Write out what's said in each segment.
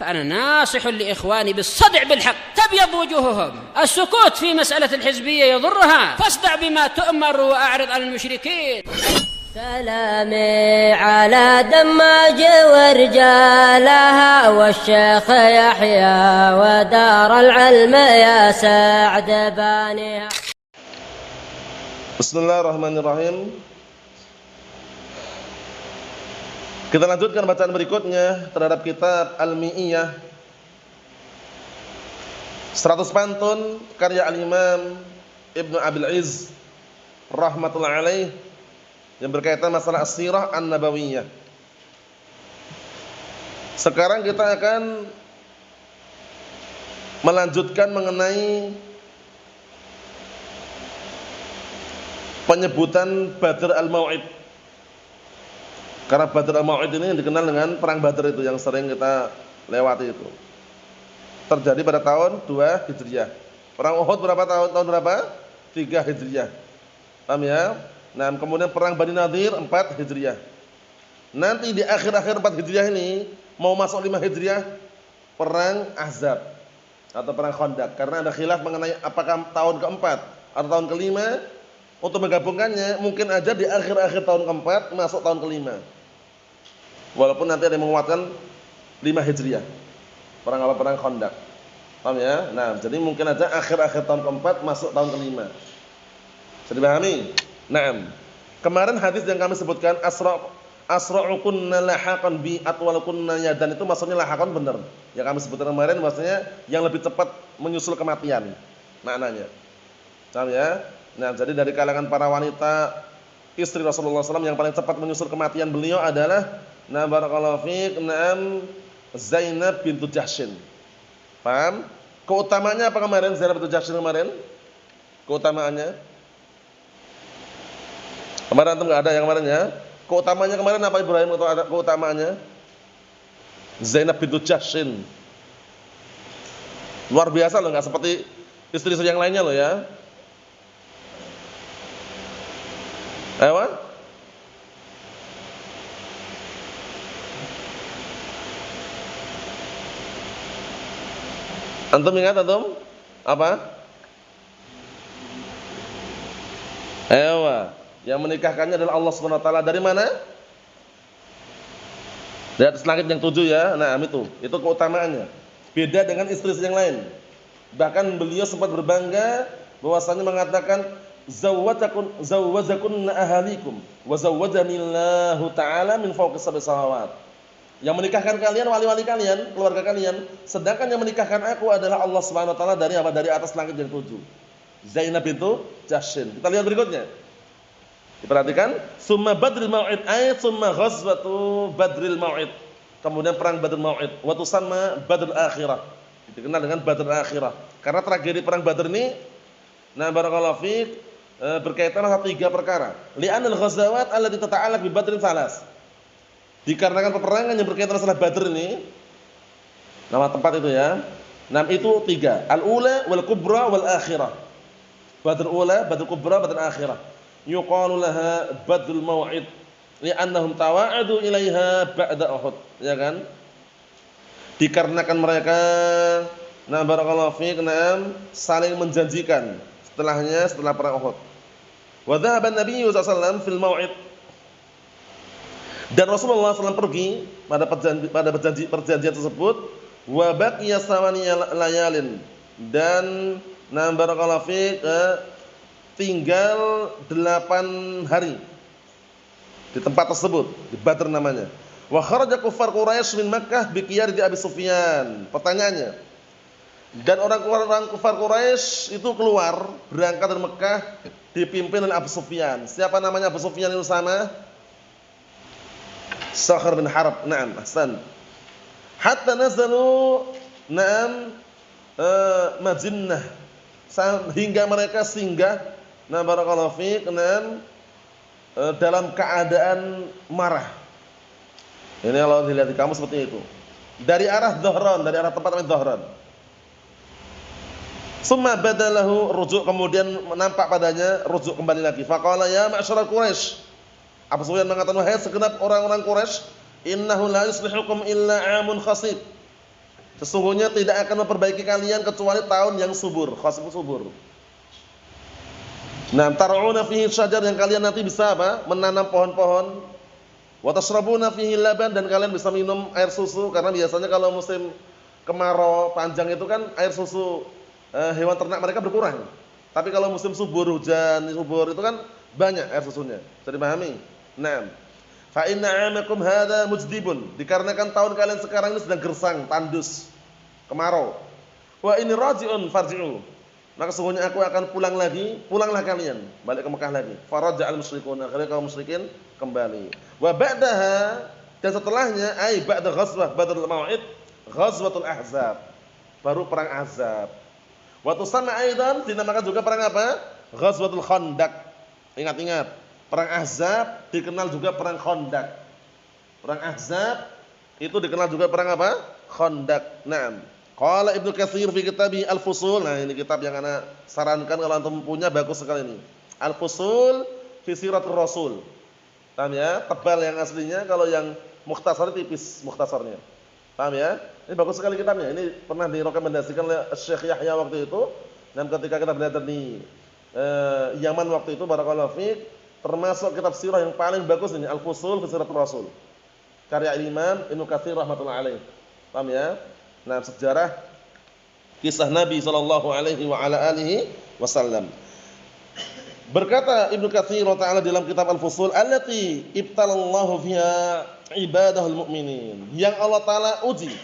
فأنا ناصح لإخواني بالصدع بالحق تبيض وجوههم. السكوت في مسألة الحزبية يضرها، فاصدع بما تؤمر وأعرض عن المشركين. سلامي على دماج ورجالها والشيخ يحيى ودار العلم يا سعد بانيها. Bismillahirrahmanirrahim. Kita lanjutkan bacaan berikutnya terhadap kitab Al-Mi'iyah 100 pantun karya Al-Imam Ibnu Abil Izz rahmatullahi alaih yang berkaitan masalah as-sirah an-nabawiyah. Sekarang kita akan melanjutkan mengenai penyebutan Badr al-Mau'id. Karena Badr al-Mau'id ini dikenal dengan perang Badr itu yang sering kita lewati itu. Terjadi pada tahun 2 Hijriah. Perang Uhud berapa tahun? Tahun berapa? 3 Hijriah. Paham ya? Nah, kemudian perang Bani Nadir 4 Hijriah. Nanti di akhir-akhir 4 Hijriah ini mau masuk 5 Hijriah perang Ahzab atau perang Khandaq. Karena ada khilaf mengenai apakah tahun keempat atau tahun kelima. Untuk menggabungkannya mungkin aja di akhir-akhir tahun keempat masuk tahun kelima. Walaupun nanti ada yang menguatkan 5 Hijriah. Perang apa? Perang Khandaq. Paham ya? Nah, jadi mungkin aja akhir-akhir tahun keempat masuk tahun kelima. Bisa dipahami? Naam. Kemarin hadis yang kami sebutkan asra'ukunna lahaqan bi atwalukunna yadan itu maksudnya lahaqan benar. Yang kami sebutkan kemarin maksudnya yang lebih cepat menyusul kematian. Maknanya. Paham ya? Nah, jadi dari kalangan para wanita istri Rasulullah SAW yang paling cepat menyusul kematian beliau adalah barakallahu fiik, Zainab bintu Jahshin. Paham? Keutamaannya apa kemarin Zainab bintu Jahshin kemarin? Keutamaannya? Kemarin antum enggak ada yang kemarin ya? Keutamaannya kemarin apa Ibrahim atau ada keutamaannya? Zainab bintu Jahshin. Luar biasa loh, enggak seperti istri-istri yang lainnya loh ya. Ayo. Antum ingat antum? Apa? Ayo. Yang menikahkannya adalah Allah Subhanahu wa taala. Dari mana? Dari atas langit yang 7 ya. Nah, itu keutamaannya. Beda dengan istri yang lain. Bahkan beliau sempat berbangga bahwasanya mengatakan zawwajakunna ahalikum wa zawwajanillahu ta'ala min fawqis sab'i samawat. Yang menikahkan kalian wali-wali kalian, keluarga kalian, sedangkan yang menikahkan aku adalah Allah Subhanahu wa taala dari apa? Dari atas langit yang 7. Zainab itu Jahshin. Kita lihat berikutnya. Diperhatikan, summa badril mau'id ay summa ghazwatu badril mau'id. Kemudian perang Badr Mau'id, wa tusamma Badr Akhirah. Dikenal dengan Badr Akhirah. Karena tragedi perang Badr ini barakallahu fiik berkaitan dengan 3 perkara. Li'anal ghazawat allati tata'allaq bi Badrin salas. Dikarenakan peperangan yang berkaitan masalah Badr ini, nama tempat itu ya. Itu 3. Al-ula wal kubra wal akhirah. Badr ula, Badr kubra, Badr akhirah. Yuqalu laha Badrul Mau'id li'annahum tawa'adu ilaiha ba'da Uhud, ya kan? Dikarenakan mereka barakallahu fiik saling menjanjikan setelah perang Uhud. Wa dhahaba an-nabiy sallallahu alaihi wasallam fil mau'id. Dan Rasulullah SAW pergi pada perjanjian tersebut. Wa baqiya samaniya layalin. Dan barakallahu fiik tinggal 8 hari di tempat tersebut, di Badr namanya. Wa kharaja kuffar Quraisy min Makkah bi qiyadati Abi Sufyan. Pertanyaannya, dan orang-orang kufar Quraisy itu keluar berangkat dari Mekah dipimpin oleh Abu Sufyan. Siapa namanya Abu Sufyan itu sama? Sakhar bin Harb. Naam, ahsan. Hatta nazalu Majinnah, hingga mereka singgah barakallahu fiik dalam keadaan marah. Ini kalau dilihat di kamu seperti itu. Dari arah Dhahran, dari arah tempat namanya Dhahran. Summa badalahu rujuk, kemudian nampak padanya rujuk kembali lagi. Faqala ya ma'syara Quraisy. Abu Sufyan mengatakan, wahai segenap orang-orang Quraisy, innahu la yuslihukum illa 'amun khasib. Sesungguhnya tidak akan memperbaiki kalian kecuali tahun yang subur, khasbu subur. Nah, tar'una fihi syajar, yang kalian nanti bisa apa? Menanam pohon-pohon. Wa tasrabuna fihi laban, dan kalian bisa minum air susu, karena biasanya kalau musim kemarau panjang itu kan air susu hewan ternak mereka berkurang. Tapi kalau musim subur, hujan subur itu kan banyak air susunya. Bisa dipahami? Nah, fa inna 'amakum hadza mujdibun, dikarenakan tahun kalian sekarang ini sedang gersang, tandus, kemarau. Wa ini raji'un farji'u, maka sesungguhnya aku akan pulang lagi, pulanglah kalian, balik ke Mekah lagi. Faraja'al musyrikun, akhirnya kaum musyrikin kembali. Wa ba'daha, dan setelahnya, ai ba'da ghazwah Badrul Mau'id, ghazwatul Ahzab, baru perang Ahzab. Wa tusamma aidan, dinamakan juga perang apa? Ghazwatul Khandaq. Ingat-ingat, perang Ahzab dikenal juga perang Khandaq. Perang Ahzab itu dikenal juga perang apa? Khandaq. Naam. Qala Ibnu Katsir fi kitabih Al-Fusul. Nah, ini kitab yang ana sarankan kalau antum punya, bagus sekali ini. Al-Fusul fi Siratul Rasul. Paham ya? Tebal yang aslinya, kalau yang mukhtasar tipis mukhtasarnya. Paham ya? Ini bagus sekali kitabnya. Ini pernah direkomendasikan oleh Syekh Yahya waktu itu, dan ketika kita belajar di Yaman waktu itu, barakallahu fiik, termasuk kitab sirah yang paling bagus ini, Al-Fusul fi Siratul Rasul. Karya Imam Ibnu Katsir rahimatullah alaih. Paham ya? Nah, sejarah kisah Nabi sallallahu alaihi wa ala alihi wasallam. Berkata Ibnu Katsir ta'ala dalam kitab Al-Fusul, allati ibtalallahu fiha ibadahul mu'minin, yang Allah taala uji.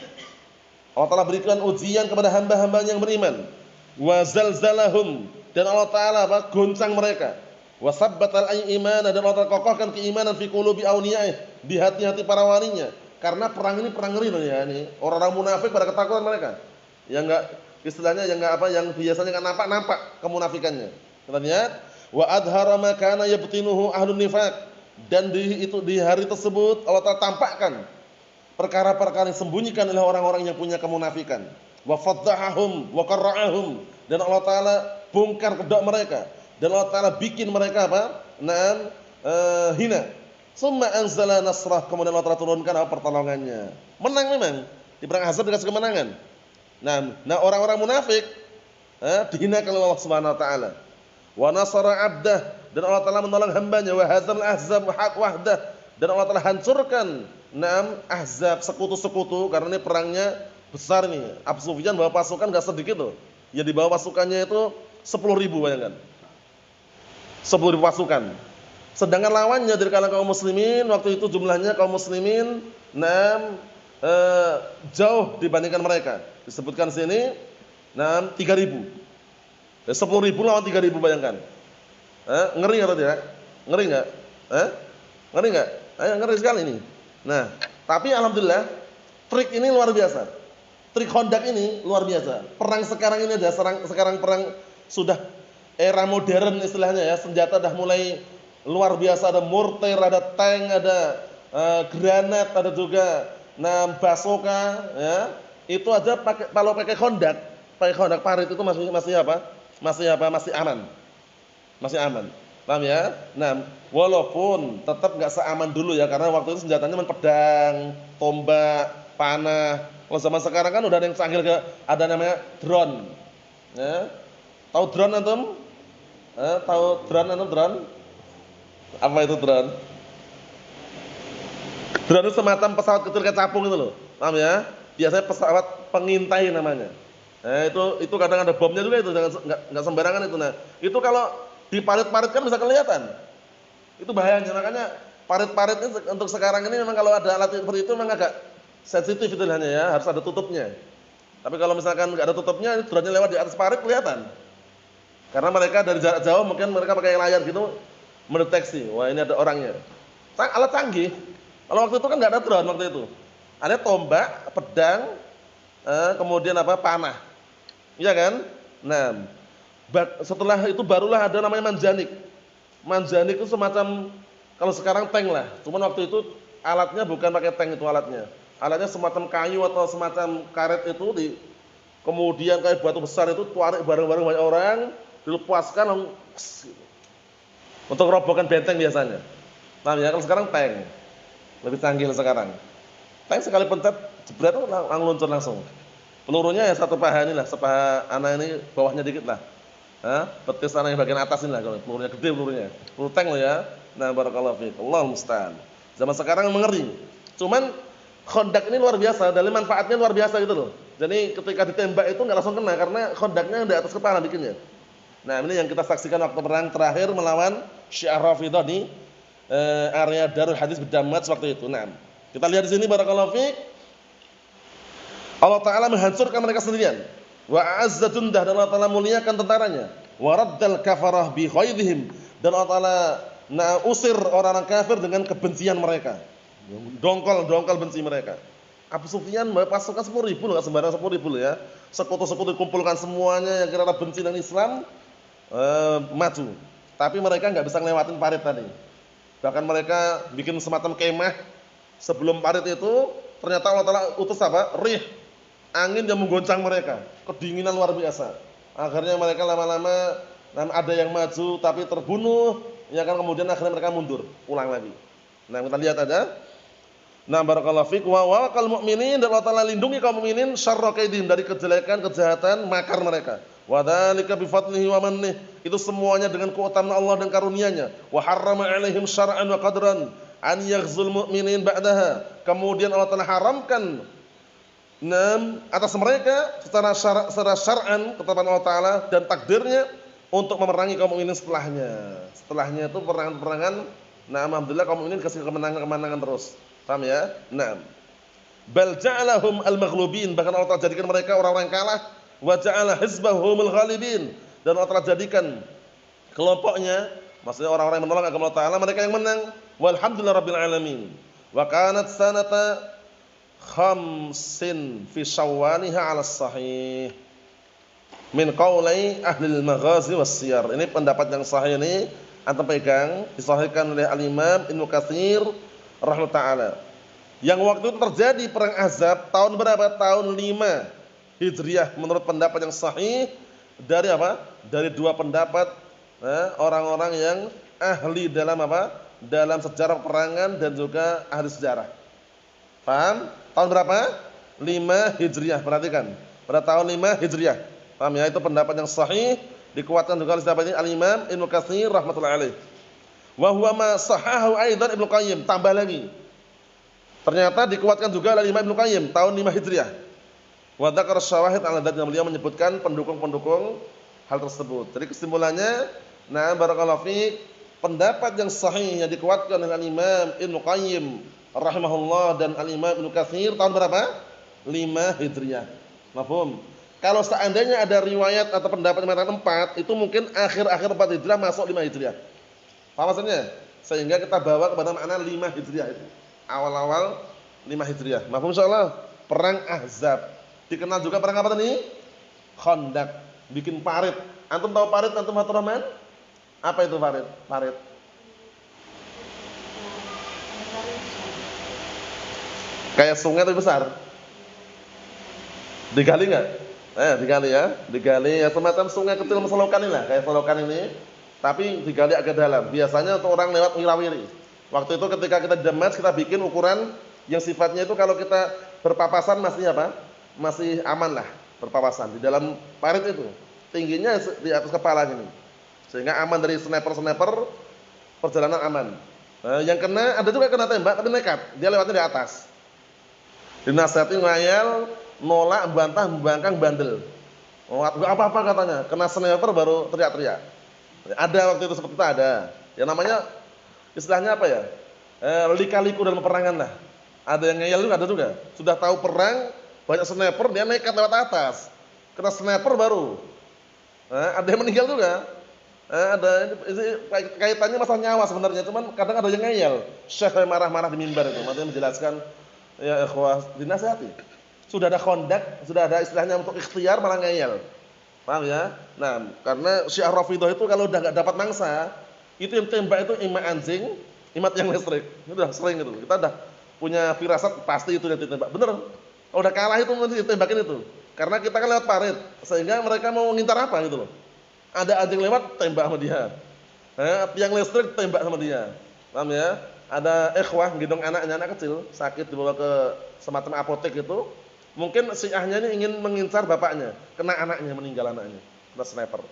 Allah taala berikan ujian kepada hamba-hambanya yang beriman. Wa zalzalahum, dan Allah taala goncang mereka. Wa sabbatal iman, dan Allah taala kokohkan keimanan fi qulubi awliyaih, di hati-hati para walinya. Karena perang ini perang ngeri loh ya, ini orang-orang munafik pada ketakutan mereka. Yang enggak, istilahnya yang enggak apa, yang biasanya kan nampak kemunafikannya. Kita lihat, wa adhara ma kana yabtinuhu ahlun nifaq, dan di hari tersebut Allah Taala tampakkan perkara-perkara yang sembunyikan oleh orang-orang yang punya kemunafikan. Wa faddahahum wa qarra'ahum, dan Allah Taala bongkar kedok mereka, dan Allah Taala bikin mereka apa? Hina. Summa anzala nasrah, kemudian Allah Ta'ala turunkan apa? Pertolongannya. Menang memang. Di perang Ahzab dikasih kemenangan. Nah orang-orang munafik dihinakan oleh Allah Subhanahu wa taala. Wa nasara 'abdah, dan Allah Ta'ala menolong hambanya. Wa hadzal ahzab wahdah, dan Allah Ta'ala hancurkan Ahzab, sekutu-sekutu, karena ini perangnya besar nih. Abu Sufyan bawa pasukan enggak sedikit tuh. Ya dibawa pasukannya itu 10.000, bayangkan. 10.000 pasukan. Sedangkan lawannya dari kalangan kaum muslimin waktu itu jumlahnya kaum muslimin jauh dibandingkan mereka. Disebutkan sini 3.000. 10.000 lawan 3.000, bayangkan. Ngeri atau tidak? Ngeri enggak? Ngeri enggak? Ngeri sekali ini. Nah, tapi alhamdulillah trik ini luar biasa. Trik Khandaq ini luar biasa. Perang sekarang ini sekarang perang sudah era modern istilahnya ya, senjata dah mulai luar biasa, ada mortir, ada tank, ada granat, ada juga bazooka ya. Itu aja kalau pakai Khandaq parit itu masih aman. Masih aman. Paham ya? Nah, walaupun tetap enggak seaman dulu ya, karena waktu itu senjatanya pedang, tombak, panah. Kalau zaman sekarang kan udah ada yang canggih, ada namanya drone. Ya. Tahu drone antum? Tahu drone antum, drone? Apa itu drone? Drone itu semacam pesawat kecil kayak capung itu loh. Paham ya? Biasanya pesawat pengintai namanya. Nah, itu kadang ada bomnya juga itu, enggak sembarangan itu. Nah, itu kalau di parit-parit kan bisa kelihatan. Itu bahayanya. Makanya parit-parit ini untuk sekarang ini memang kalau ada alat seperti itu memang agak sensitif itu hanya ya, harus ada tutupnya. Tapi kalau misalkan enggak ada tutupnya, drone-nya lewat di atas parit kelihatan. Karena mereka dari jarak jauh mungkin mereka pakai layar gitu mendeteksi, wah ini ada orangnya. Alat canggih. Kalau waktu itu kan enggak ada drone waktu itu. Ada tombak, pedang, kemudian panah. Iya kan? Nah, setelah itu barulah ada namanya manjanik. Manjanik itu semacam, kalau sekarang tank lah. Cuman waktu itu alatnya bukan pakai tank itu alatnya. Alatnya semacam kayu atau semacam karet itu kemudian kayak batu besar itu tarik bareng-bareng banyak orang, dilepaskan untuk robohkan benteng biasanya. Nah, ya kalau sekarang tank lebih canggih sekarang. Tank sekali pencet jebret langsung luncur langsung. Pelurunya ya satu paha inilah, sepaha anak ini bawahnya dikit lah. Betis anak yang bagian atas inilah, kalau pelurunya gede pelurunya. Peluru tank loh ya. Nah, barakallahu fiik. Allahul musta'an. Zaman sekarang mengeri. Cuman Khandaq ini luar biasa, dari manfaatnya luar biasa gitu loh. Jadi ketika ditembak itu enggak langsung kena karena khandaknya di atas kepala bikinnya. Nah, ini yang kita saksikan waktu perang terakhir melawan Syiah Rafidhah di area Darul Hadis Bidammat waktu itu. Nah, kita lihat di sini barakallahu fiik. Allah Taala menghancurkan mereka sendirian. Wa a'azza jundah, dan Allah Taala muliakan tentaranya. Wa raddal kafarah bi ghaidhim, dan Allah Taala usir orang-orang kafir dengan kebencian mereka. Dongkol benci mereka. Abu Sufyan pasukan 10.000 loh, enggak sembarang 10.000 loh ya. Sekutu-sekutu dikumpulkan semuanya yang kira-kira benci dengan Islam, maju. Tapi mereka enggak bisa ngelewatin parit tadi. Bahkan mereka bikin semacam kemah sebelum parit itu, ternyata Allah Taala utus apa? Rih, angin yang menggoncang mereka, kedinginan luar biasa. Akhirnya mereka lama-lama ada yang maju tapi terbunuh, ya kan, kemudian akhirnya mereka mundur, pulang lagi. Nah, kita lihat aja. Nah, barakallahu fiik wa waqal mu'minin, dan Allah Taala lindungi kaum mukminin syarra kaidin, dari kejelekan, kejahatan, makar mereka. Wa dzalika bi fadlihi wa mannih, itu semuanya dengan keutamaan Allah dan karunia-Nya. Wa harrama 'alaihim syar'an wa qadran an yaghzul mu'minin ba'daha. Kemudian Allah Taala haramkan atas mereka secara syar'an, ketetapan Allah Taala dan takdirnya, untuk memerangi kaum mukminin setelahnya. Setelahnya itu perangan-perangan. Nah, alhamdulillah kaum mukminin kasih kemenangan terus. Paham ya? Naam. Bal ja'alahum al-maghlubin, bahkan Allah Taala jadikan mereka orang-orang yang kalah. Wa ja'ala hizbahumul ghalibin, dan Allah Taala jadikan kelompoknya, maksudnya orang-orang yang menolak agama Allah Taala, mereka yang menang. Walhamdulillahirabbil alamin. Wa kanat sanata khamsin fi syawwaliha 'ala sahih min qaulai ahli al-maghazi was-siyar. Ini pendapat yang sahih, ini antum pegang, disahihkan oleh Al-Imam Ibnu Katsir rahimahullah taala. Yang waktu itu terjadi perang Ahzab tahun berapa? Tahun 5 Hijriah, menurut pendapat yang sahih dari apa? Dari dua pendapat orang-orang yang ahli dalam apa? Dalam sejarah perangan dan juga ahli sejarah. Paham? Tahun berapa? 5 Hijriah. Perhatikan. Pada tahun 5 Hijriah. Paham ya? Itu pendapat yang sahih, dikuatkan juga oleh siapa ini? Al-Imam Ibnu Katsir rahmatullahi alaih. Wa huwa ma sahahu aidan Ibnu Qayyim. Tambah lagi, ternyata dikuatkan juga oleh Imam Ibnu Qayyim tahun 5 Hijriah. Wa dzakara syawahid ala dzat, beliau menyebutkan pendukung-pendukung hal tersebut. Jadi kesimpulannya, nah barakallahu fiik, pendapat yang sahih yang dikuatkan dengan Imam Ibnu Qayyim rahimahullah dan Al-Imam Ibnu Katsir tahun berapa? 5 Hijriah. Mafhum? Kalau seandainya ada riwayat atau pendapat yang mengatakan 4, itu mungkin akhir-akhir 4 Hijriah masuk 5 Hijriah. Paham maksudnya? Sehingga kita bawa kepada makna 5 Hijriah itu. Awal-awal 5 Hijriah. Mafhum insyaallah? Perang Ahzab. Dikenal juga perang apa tadi? Khandaq. Bikin parit. Antum tahu parit, antum Fathur Rahman? Apa itu parit? Parit. Kayak sungai tapi besar. Digali enggak? Digali ya. Digali ya, semacam sungai kecil selokan ini lah, kayak selokan ini, tapi digali agak dalam. Biasanya untuk orang lewat wirawiri. Waktu itu ketika kita di Damas, kita bikin ukuran yang sifatnya itu kalau kita berpapasan masih apa? Masih aman lah berpapasan di dalam parit itu. Tingginya di atas kepala ini. Sehingga aman dari sniper-sniper, perjalanan aman. Yang kena, ada juga kena tembak tapi nekat. Dia lewatnya di atas. Dinasihati ngayal, nolak, bantah, membangkang, bandel. Enggak apa-apa katanya. Kena sniper baru teriak-teriak. Ada waktu itu seperti itu ada. Yang namanya istilahnya apa ya? Lika-liku dalam peperangan lah. Ada yang ngeyel juga, ada juga. Sudah tahu perang, banyak sniper, dia nekat lewat atas. Kena sniper baru. Ada yang meninggal juga. Ada kaitannya masalah nyawa sebenarnya, cuman kadang ada yang ngeyel. Syekh marah-marah di mimbar itu, maksudnya menjelaskan, ya ikhwah, dinasihati. Sudah ada Khandaq, sudah ada istilahnya untuk ikhtiar malah ngeyel. Paham ya? Nah, karena Syiah Rafidhah itu kalau udah enggak dapat mangsa, itu yang tembak itu ima anjing, ima tiang listrik. Itu udah sering gitu. Kita udah punya firasat pasti itu yang ditembak. Bener. Kalau udah kalah itu mesti ditembakin itu. Karena kita kan lewat parit, sehingga mereka mau ngintar apa gitu loh. Ada anjing lewat, tembak sama dia. Tiang listrik tembak sama dia. Paham ya? Ada ikhwah gendong anaknya, anak kecil, sakit dibawa ke semacam apotek itu. Mungkin Syiahnya ini ingin mengincar bapaknya, kena anaknya, meninggal anaknya, kena sniper.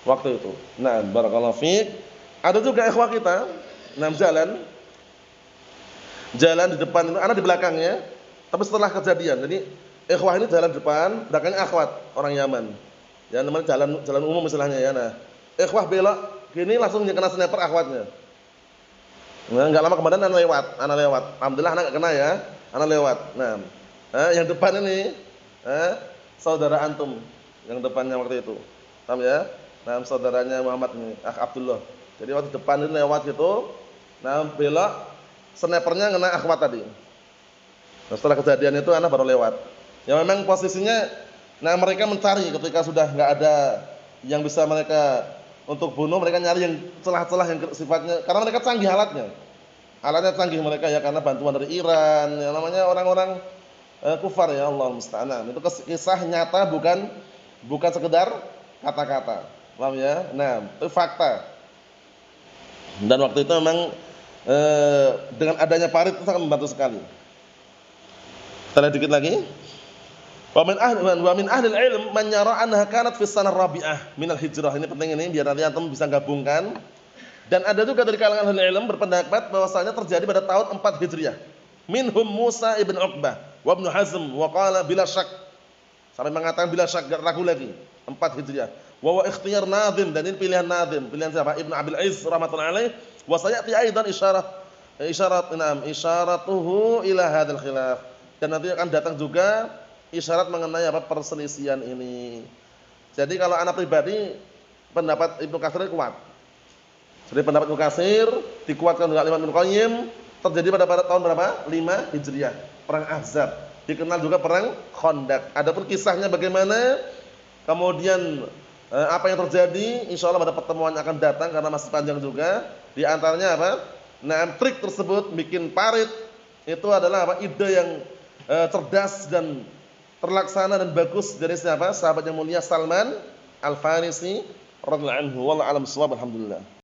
Waktu itu. Nah, barakallahu fiik. Ada juga ikhwah kita, jalan di depan itu, anak di belakangnya, tapi setelah kejadian. Jadi ikhwah ini jalan depan, belakangnya akhwat orang Yaman. Ya namanya jalan umum istilahnya ya. Nah, ikhwah belok gini langsung kena sniper akhwatnya. Nah, enggak lama kemudian anak lewat. Alhamdulillah anak enggak kena ya, anak lewat. Nah, yang depan ini saudara antum yang depannya waktu itu. Paham ya? Nah, saudaranya Muhammad ini, Abdullah. Jadi waktu depan itu lewat gitu. Nah, belok snipernya kena akhwat tadi. Nah, setelah kejadian itu anak baru lewat. Ya memang posisinya mereka mencari ketika sudah enggak ada yang bisa mereka untuk bunuh, mereka nyari yang celah-celah yang sifatnya, karena mereka canggih alatnya canggih mereka ya, karena bantuan dari Iran, yang namanya orang-orang kufar ya, Allah musta'an. Itu kisah nyata, bukan sekedar kata-kata, paham ya? Nah, itu fakta. Dan waktu itu memang dengan adanya parit itu sangat membantu sekali. Kita lihat dikit lagi. Wa min ahli ilm man yara annaha kanat fi sanah rabi'ah minal hijrah. Ini penting ini biar nanti antum bisa gabungkan. Dan ada juga dari kalangan ahli ilm berpendapat bahwasanya terjadi pada tahun 4 Hijriah. Minhum Musa ibn Uqbah wa Ibnu Hazm wa qala bila syak. Sampai mengatakan bila syak, enggak ragu lagi. 4 Hijriah. Wa ikhtiyar Nazim, dan ini pilihan Nazim. Pilihan siapa? Ibnu Abil Izz rahmatullahi alaih. Wa sayati aidan isyaratuhu ila hadzal khilaf. Dan nanti akan datang juga isyarat mengenai perselisihan ini. Jadi kalau anak pribadi pendapat Ibnu Katsir kuat. Jadi pendapat Ibnu Katsir dikuatkan oleh Imam Ibnu Qayyim, terjadi pada tahun berapa? 5 Hijriah, perang Ahzab. Dikenal juga perang Khandaq. Adapun kisahnya bagaimana, kemudian apa yang terjadi, insyaallah pada pertemuan yang akan datang karena masih panjang juga. Di antaranya apa? Trik tersebut bikin parit itu adalah ide yang cerdas dan terlaksana dan bagus dari siapa? Sahabat yang mulia Salman Al-Farisi radhiyallahu anhu. Wallahu a'lam bissawab. Alhamdulillah.